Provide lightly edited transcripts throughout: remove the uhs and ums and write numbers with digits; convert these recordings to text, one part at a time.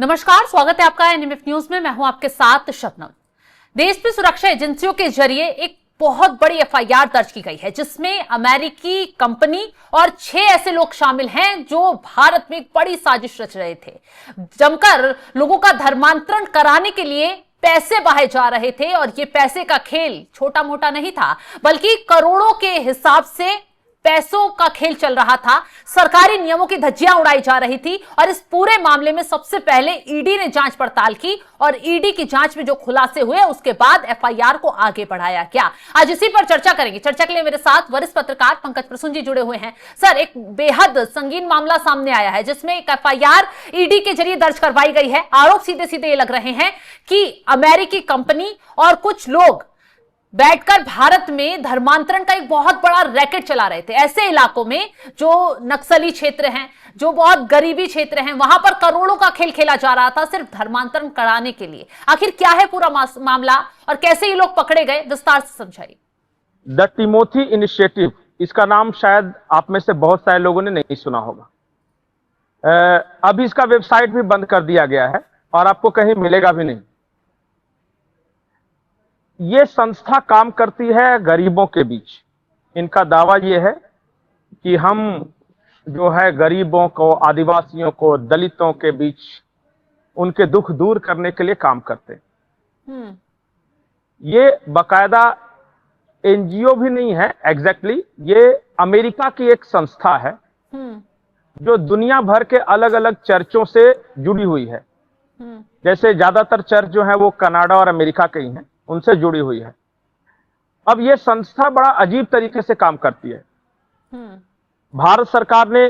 नमस्कार, स्वागत है आपका एनएमएफ न्यूज में। मैं हूं आपके साथ शबनम। देश में सुरक्षा एजेंसियों के जरिए एक बहुत बड़ी एफआईआर दर्ज की गई है, जिसमें अमेरिकी कंपनी और 6 ऐसे लोग शामिल हैं जो भारत में एक बड़ी साजिश रच रहे थे। जमकर लोगों का धर्मांतरण कराने के लिए पैसे बहाए जा रहे थे और ये पैसे का खेल छोटा मोटा नहीं था, बल्कि करोड़ों के हिसाब से पैसों का खेल चल रहा था। सरकारी नियमों की धज्जियां उड़ाई जा रही थी और इस पूरे मामले में सबसे पहले ईडी ने जांच पड़ताल की और ईडी की जांच में जो खुलासे हुए उसके बाद एफआईआर को आगे बढ़ाया गया। आज इसी पर चर्चा करेंगे। चर्चा के लिए मेरे साथ वरिष्ठ पत्रकार पंकज प्रसून जी जुड़े हुए हैं। सर, एक बेहद संगीन मामला सामने आया है जिसमें एक एफआईआर ईडी के जरिए दर्ज करवाई गई है। आरोप सीधे सीधे ये लग रहे हैं कि अमेरिकी कंपनी और कुछ लोग बैठकर भारत में धर्मांतरण का एक बहुत बड़ा रैकेट चला रहे थे। ऐसे इलाकों में जो नक्सली क्षेत्र हैं, जो बहुत गरीबी क्षेत्र हैं, वहां पर करोड़ों का खेल खेला जा रहा था सिर्फ धर्मांतरण कराने के लिए। आखिर क्या है पूरा मामला और कैसे ये लोग पकड़े गए, विस्तार से समझाइए। द टिमोथी इनिशिएटिव, इसका नाम शायद आप में से बहुत सारे लोगों ने नहीं सुना होगा। अभी इसका वेबसाइट भी बंद कर दिया गया है और आपको कहीं मिलेगा भी नहीं। ये संस्था काम करती है गरीबों के बीच। इनका दावा ये है कि हम जो है गरीबों को, आदिवासियों को, दलितों के बीच उनके दुख दूर करने के लिए काम करते हैं। ये बकायदा एनजीओ भी नहीं है एग्जैक्टली, ये अमेरिका की एक संस्था है जो दुनिया भर के अलग अलग चर्चों से जुड़ी हुई है। जैसे ज्यादातर चर्च जो है वो कनाडा और अमेरिका के ही हैं, उनसे जुड़ी हुई है। अब ये संस्था बड़ा अजीब तरीके से काम करती है। भारत सरकार ने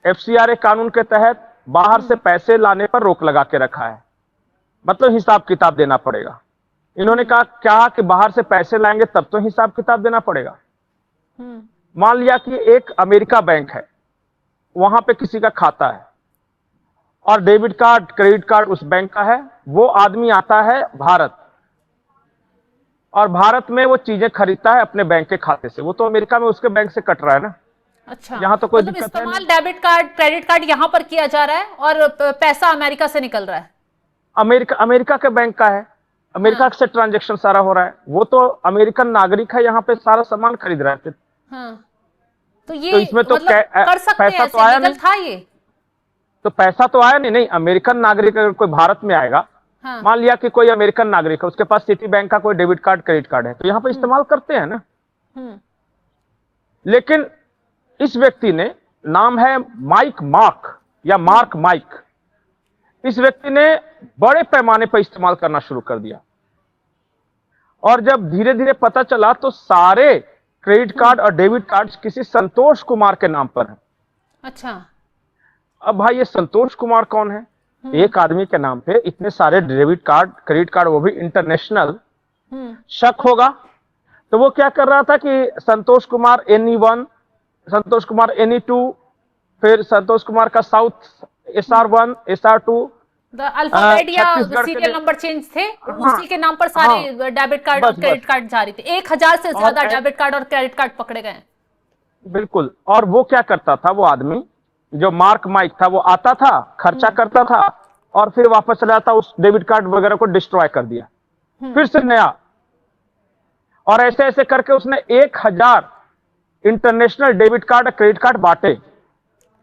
एफसीआरए कानून के तहत बाहर से पैसे लाने पर रोक लगा के रखा है, मतलब हिसाब किताब देना पड़ेगा। इन्होंने कहा क्या कि बाहर से पैसे लाएंगे तब तो हिसाब किताब देना पड़ेगा। मान लिया कि एक अमेरिका बैंक है, वहां पे किसी का खाता है और डेबिट कार्ड, क्रेडिट कार्ड उस बैंक का है। वो आदमी आता है भारत और भारत में वो चीजें खरीदता है अपने बैंक के खाते से। वो तो अमेरिका में उसके बैंक से कट रहा है ना। अच्छा, यहाँ तो कोई मतलब दिक्कत है इस्तेमाल डेबिट कार्ड, क्रेडिट कार्ड यहाँ पर किया जा रहा है और पैसा अमेरिका से निकल रहा है। अमेरिका के बैंक का है, अमेरिका से ट्रांजेक्शन सारा हो रहा है। वो तो अमेरिकन नागरिक है, यहाँ पे सारा सामान खरीद रहे थे। तो ये तो इसमें तो मतलब कर सकते पैसा हैं, तो आया नहीं था ये। तो पैसा तो आया नहीं। अमेरिकन नागरिक अगर कोई भारत में आएगा, मान लिया कि कोई अमेरिकन नागरिक है, उसके पास सिटी बैंक का कोई डेबिट कार्ड, क्रेडिट कार्ड है, तो यहाँ पे इस्तेमाल करते हैं ना। लेकिन इस व्यक्ति ने, नाम है माइक मार्क या मार्क माइक, इस व्यक्ति ने बड़े पैमाने पर इस्तेमाल करना शुरू कर दिया। और जब धीरे धीरे पता चला तो सारे क्रेडिट कार्ड और डेबिट कार्ड किसी संतोष कुमार के नाम पर है। अच्छा, अब भाई ये संतोष कुमार कौन है? एक आदमी के नाम पे इतने सारे डेबिट कार्ड, क्रेडिट कार्ड, वो भी इंटरनेशनल, शक होगा। तो वो क्या कर रहा था कि संतोष कुमार NE1, संतोष कुमार NE2, फिर संतोष कुमार का साउथ SR1, SR2, अल्फाबेट या सीरियल नंबर चेंज थे, उसी के नाम पर सारे डेबिट कार्ड और क्रेडिट कार्ड जारी थे। 1000 से ज्यादा डेबिट कार्ड और क्रेडिट कार्ड पकड़े गए। बिल्कुल। और वो क्या करता था, वो आदमी जो मार्क माइक था, वो आता था, खर्चा करता था और फिर वापस चला जाता, उस डेबिट कार्ड वगैरह को डिस्ट्रॉय कर दिया, फिर से नया। और ऐसे ऐसे करके उसने 1000 इंटरनेशनल डेबिट कार्ड और क्रेडिट कार्ड बांटे।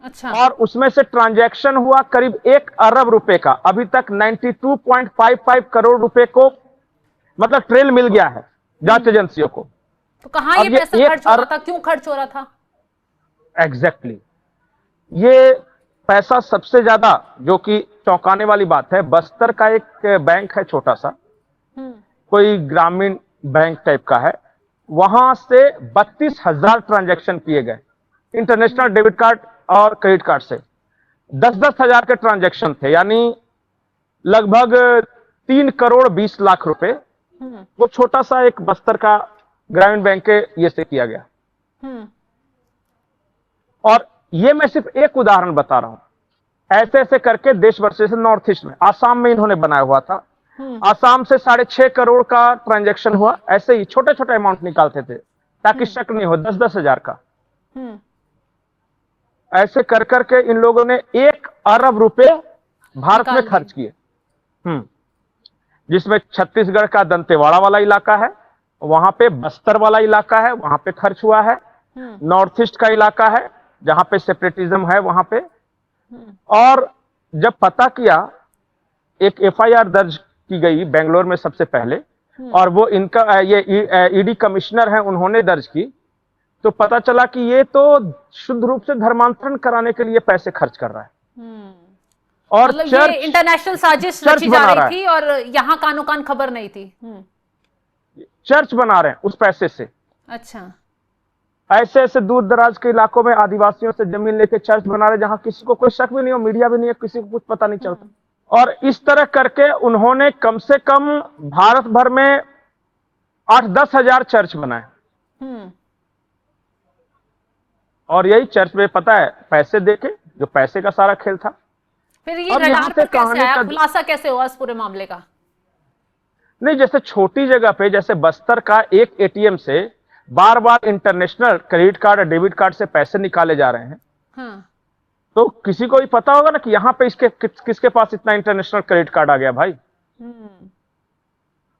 अच्छा। और उसमें से ट्रांजैक्शन हुआ करीब 1 अरब रुपए का। अभी तक 92.55 करोड़ रुपए को मतलब ट्रेल मिल गया है जांच एजेंसियों को। तो कहां ये पैसा खर्च हो रहा था, क्यों खर्च हो रहा था? एग्जैक्टली ये पैसा सबसे ज्यादा, जो कि चौंकाने वाली बात है, बस्तर का एक बैंक है छोटा सा, कोई ग्रामीण बैंक टाइप का है, वहां से 32,000 ट्रांजैक्शन किए गए इंटरनेशनल डेबिट कार्ड और क्रेडिट कार्ड से। 10-10 हजार के ट्रांजैक्शन थे, यानी लगभग 3 करोड़ 20 लाख रुपए वो छोटा सा एक बस्तर का ग्रामीण बैंक के ये से किया गया। और ये मैं सिर्फ एक उदाहरण बता रहा हूं। ऐसे ऐसे करके देश भर से, नॉर्थ ईस्ट में, आसाम में इन्होंने बनाया हुआ था। आसाम से 6.5 करोड़ का ट्रांजैक्शन हुआ। ऐसे ही छोटे छोटे अमाउंट निकालते थे ताकि शक नहीं हो, 10-10 हजार का। ऐसे कर करके इन लोगों ने 1 अरब रुपए भारत में निकाल खर्च किए। जिसमें छत्तीसगढ़ का दंतेवाड़ा वाला इलाका है, वहां पे बस्तर वाला इलाका है, वहां पे खर्च हुआ है। नॉर्थ ईस्ट का इलाका है जहां पे सेपरेटिज्म है वहां पे। और जब पता किया, एक एफआईआर दर्ज की गई बेंगलोर में सबसे पहले, और वो इनका ये ईडी कमिश्नर है, उन्होंने दर्ज की, तो पता चला कि ये तो शुद्ध रूप से धर्मांतरण कराने के लिए पैसे खर्च कर रहा है। और मतलब ये इंटरनेशनल साजिश रची जा रही थी और यहाँ कानो कान खबर नहीं थी। चर्च बना रहे हैं उस पैसे से। अच्छा। ऐसे ऐसे दूर दराज के इलाकों में आदिवासियों से जमीन लेके चर्च बना रहे, जहां किसी को कोई शक भी नहीं हो, मीडिया भी नहीं है, किसी को कुछ पता नहीं चलता। और इस तरह करके उन्होंने कम से कम भारत भर में 8-10 हजार चर्च बनाए। और यही चर्च में पता है पैसे देके, जो पैसे का सारा खेल था। फिर ये रडार पर कैसे आया, खुलासा कैसे हुआ इस पूरे मामले का? नहीं, जैसे छोटी जगह पे, जैसे बस्तर का एक एटीएम से बार बार इंटरनेशनल क्रेडिट कार्ड और डेबिट कार्ड से पैसे निकाले जा रहे हैं। तो किसी को भी पता होगा ना कि यहाँ पे किसके पास इतना इंटरनेशनल क्रेडिट कार्ड आ गया भाई।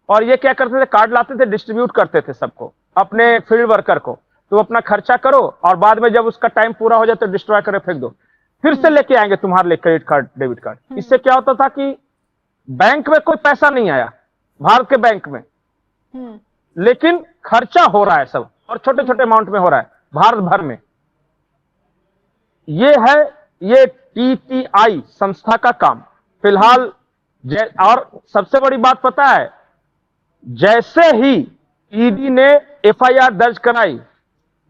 और ये क्या करते थे, कार्ड लाते थे, डिस्ट्रीब्यूट करते थे सबको, अपने फील्ड वर्कर को। तो अपना खर्चा करो और बाद में जब उसका टाइम पूरा हो जाए तो डिस्ट्रॉय करे फेंक दो, फिर से लेके आएंगे तुम्हारे लिए क्रेडिट कार्ड डेबिट कार्ड। इससे क्या होता था कि बैंक में कोई पैसा नहीं आया, भारत के बैंक में, लेकिन खर्चा हो रहा है सब, और छोटे छोटे अमाउंट में हो रहा है भारत भर में। ये है ये टीटीआई संस्था का काम फिलहाल। और सबसे बड़ी बात पता है, जैसे ही ईडी ने एफआईआर दर्ज कराई,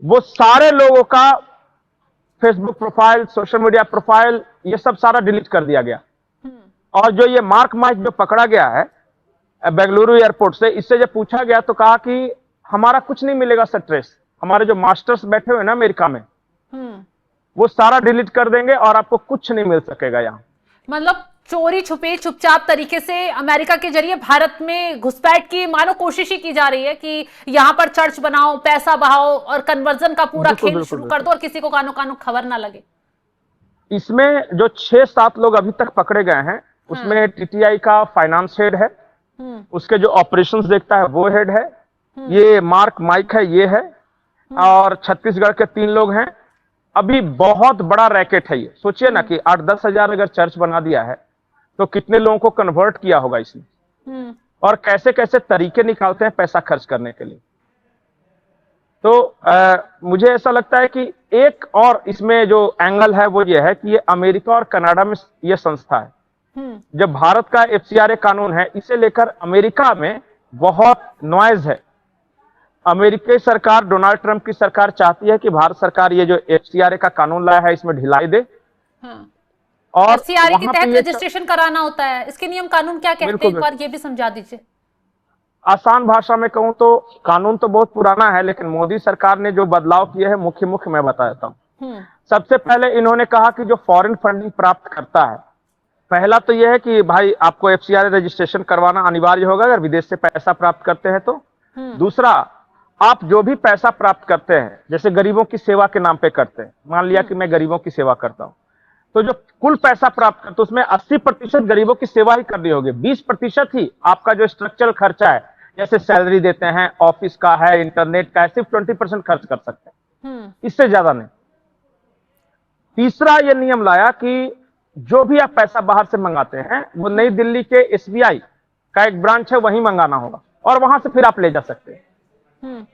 वो सारे लोगों का Facebook profile, social media profile, ये सब सारा डिलीट कर दिया गया। और जो ये मार्क माइक जो पकड़ा गया है बेंगलुरु एयरपोर्ट से, इससे जब पूछा गया तो कहा कि हमारा कुछ नहीं मिलेगा सर ट्रेस, हमारे जो मास्टर्स बैठे हुए ना अमेरिका में, वो सारा डिलीट कर देंगे और आपको कुछ नहीं मिल सकेगा यहाँ। मतलब चोरी छुपे चुपचाप तरीके से अमेरिका के जरिए भारत में घुसपैठ की मानो कोशिश ही की जा रही है कि यहाँ पर चर्च बनाओ, पैसा बहाओ और कन्वर्जन का पूरा खेल शुरू कर दो और किसी को कानो कानो खबर ना लगे। इसमें जो 6-7 लोग अभी तक पकड़े गए हैं, उसमें टीटीआई का फाइनेंस हेड है, उसके जो ऑपरेशंस देखता है वो हेड है, ये मार्क माइक है, ये है, और छत्तीसगढ़ के 3 लोग हैं। अभी बहुत बड़ा रैकेट है ये। सोचिए ना कि 8-10 हजार अगर चर्च बना दिया है तो कितने लोगों को कन्वर्ट किया होगा इसने, और कैसे कैसे तरीके निकालते हैं पैसा खर्च करने के लिए। तो मुझे ऐसा लगता है कि एक और इसमें जो एंगल है वो ये है कि ये अमेरिका और कनाडा में ये संस्था है। जब भारत का एफसीआरए कानून है, इसे लेकर अमेरिका में बहुत नॉइज है। अमेरिकी सरकार, डोनाल्ड ट्रंप की सरकार चाहती है कि भारत सरकार ये जो एफसीआरए का कानून लाया है इसमें ढिलाई दे। और एफसीआरए के तहत रजिस्ट्रेशन कराना होता है, इसके नियम कानून क्या कहते हैं, एक बार ये भी समझा दीजिए। आसान भाषा में कहूं तो कानून तो बहुत पुराना है, लेकिन मोदी सरकार ने जो बदलाव किए हैं मुख्य मैं बता देता हूं। सबसे पहले इन्होंने कहा कि जो फॉरेन फंडिंग प्राप्त करता है, पहला तो यह है कि भाई आपको एफसीआरए रजिस्ट्रेशन करवाना अनिवार्य होगा अगर विदेश से पैसा प्राप्त करते हैं तो। दूसरा, आप जो भी पैसा प्राप्त करते हैं, जैसे गरीबों की सेवा के नाम पे करते हैं, मान लिया कि मैं गरीबों की सेवा करता हूं, तो जो कुल पैसा प्राप्त करते उसमें 80% गरीबों की सेवा ही करनी होगी। 20% ही आपका जो स्ट्रक्चरल खर्चा है, जैसे सैलरी देते हैं, ऑफिस का है, इंटरनेट का है, सिर्फ 20% खर्च कर सकते हैं, इससे ज्यादा नहीं। तीसरा ये नियम लाया कि जो भी आप पैसा बाहर से मंगाते हैं वो नई दिल्ली के एसबीआई का एक ब्रांच है, वहीं मंगाना होगा और वहां से फिर आप ले जा सकते हैं।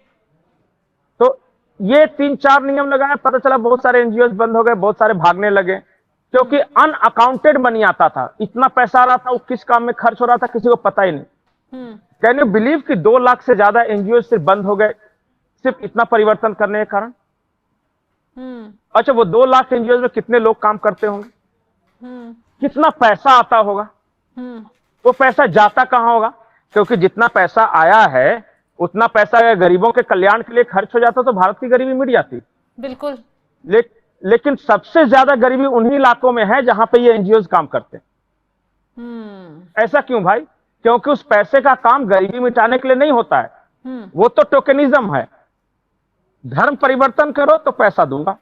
तो ये 3-4 नियम लगाए, पता चला बहुत सारे एनजीओ बंद हो गए, बहुत सारे भागने लगे, क्योंकि अनअकाउंटेड मनी आता था। इतना पैसा आ रहा था, वो किस काम में खर्च हो रहा था किसी को पता ही नहीं। कैन यू बिलीव कि 2 लाख से ज्यादा एनजीओ सिर्फ बंद हो गए, सिर्फ इतना परिवर्तन करने के कारण। अच्छा, वो 2 लाख एनजीओ में कितने लोग काम करते होंगे, कितना पैसा आता होगा, वो पैसा जाता कहां होगा? क्योंकि जितना पैसा आया है उतना पैसा अगर गरीबों के कल्याण के लिए खर्च हो जाता तो भारत की गरीबी मिट जाती। बिल्कुल। लेकिन सबसे ज्यादा गरीबी उन्हीं इलाकों में है जहां पे ये एनजीओ काम करते हैं। ऐसा क्यों भाई? क्योंकि उस पैसे का काम गरीबी मिटाने के लिए नहीं होता है, वो तो टोकनिज्म है। धर्म परिवर्तन करो तो पैसा दूंगा।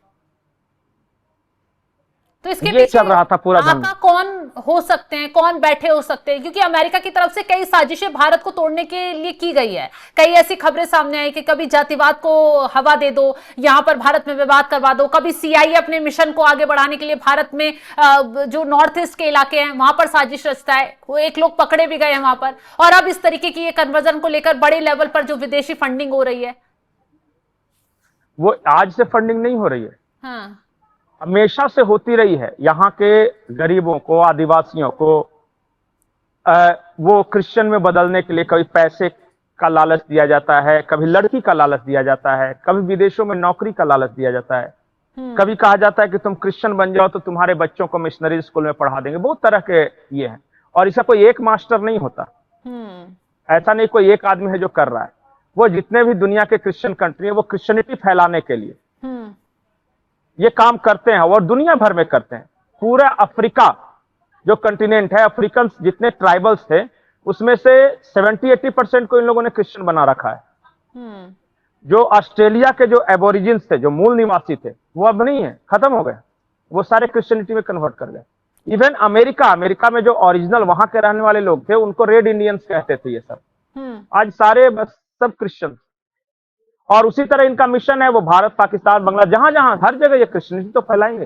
तो इसके ये पीछे चल रहा था पूरा धंधा। आका कौन हो सकते हैं, कौन बैठे हो सकते हैं? क्योंकि अमेरिका की तरफ से कई साजिशें भारत को तोड़ने के लिए की गई है। कई ऐसी खबरें सामने आई कि कभी जातिवाद को हवा दे दो, यहां पर भारत में विवाद करवा दो, कभी सीआईए अपने मिशन को आगे बढ़ाने के लिए भारत में जो नॉर्थ ईस्ट के इलाके हैं वहां पर साजिश रचता है। वो एक लोग पकड़े भी गए हैं वहां पर, और अब इस तरीके की ये कन्वर्जन को लेकर बड़े लेवल पर जो विदेशी फंडिंग हो रही है, वो आज से फंडिंग नहीं हो रही है, हाँ हमेशा से होती रही है। यहाँ के गरीबों को, आदिवासियों को वो क्रिश्चियन में बदलने के लिए कभी पैसे का लालच दिया जाता है, कभी लड़की का लालच दिया जाता है, कभी विदेशों में नौकरी का लालच दिया जाता है, कभी कहा जाता है कि तुम क्रिश्चियन बन जाओ तो तुम्हारे बच्चों को मिशनरी स्कूल में पढ़ा देंगे। बहुत तरह के ये हैं, और इसका कोई एक मास्टर नहीं होता, ऐसा नहीं कोई एक आदमी है जो कर रहा है। वो जितने भी दुनिया के क्रिश्चियन कंट्री है वो क्रिश्चियनिटी फैलाने के लिए ये काम करते हैं, और दुनिया भर में करते हैं। पूरा अफ्रीका जो कंटिनेंट है, अफ्रीकन जितने ट्राइबल्स थे उसमें से 70-80% को इन लोगों ने क्रिश्चियन बना रखा है। जो ऑस्ट्रेलिया के जो एबोरिजिन्स थे, जो मूल निवासी थे, वो अब नहीं है, खत्म हो गए, वो सारे क्रिश्चियनिटी में कन्वर्ट कर गए। इवन अमेरिका में जो ओरिजिनल वहां के रहने वाले लोग थे उनको रेड इंडियंस कहते थे ये सब, आज सारे बस सब क्रिश्चियन। और उसी तरह इनका मिशन है, वो भारत, पाकिस्तान, बांग्लादेश, जहां जहां हर जगह ये क्रिश्चियनिटी तो फैलाएंगे।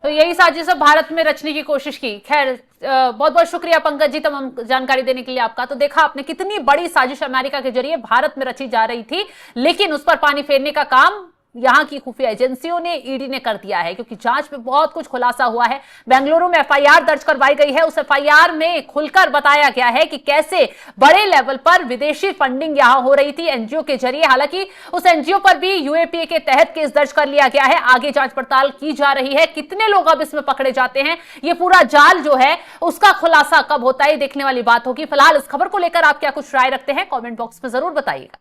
तो यही साजिश भारत में रचने की कोशिश की। खैर, बहुत बहुत शुक्रिया पंकज जी तमाम जानकारी देने के लिए आपका। तो देखा आपने कितनी बड़ी साजिश अमेरिका के जरिए भारत में रची जा रही थी, लेकिन उस पर पानी फेरने का काम यहां की खुफिया एजेंसियों ने, ईडी ने कर दिया है, क्योंकि जांच में बहुत कुछ खुलासा हुआ है। बेंगलुरु में एफआईआर दर्ज करवाई गई है। उस एफआईआर में खुलकर बताया गया है कि कैसे बड़े लेवल पर विदेशी फंडिंग यहां हो रही थी एनजीओ के जरिए। हालांकि उस एनजीओ पर भी यूएपीए के तहत केस दर्ज कर लिया गया है। आगे जांच पड़ताल की जा रही है। कितने लोग अब इसमें पकड़े जाते हैं, ये पूरा जाल जो है उसका खुलासा कब होता है, देखने वाली बात होगी। फिलहाल इस खबर को लेकर आप क्या कुछ राय रखते हैं, कॉमेंट बॉक्स में जरूर बताइएगा।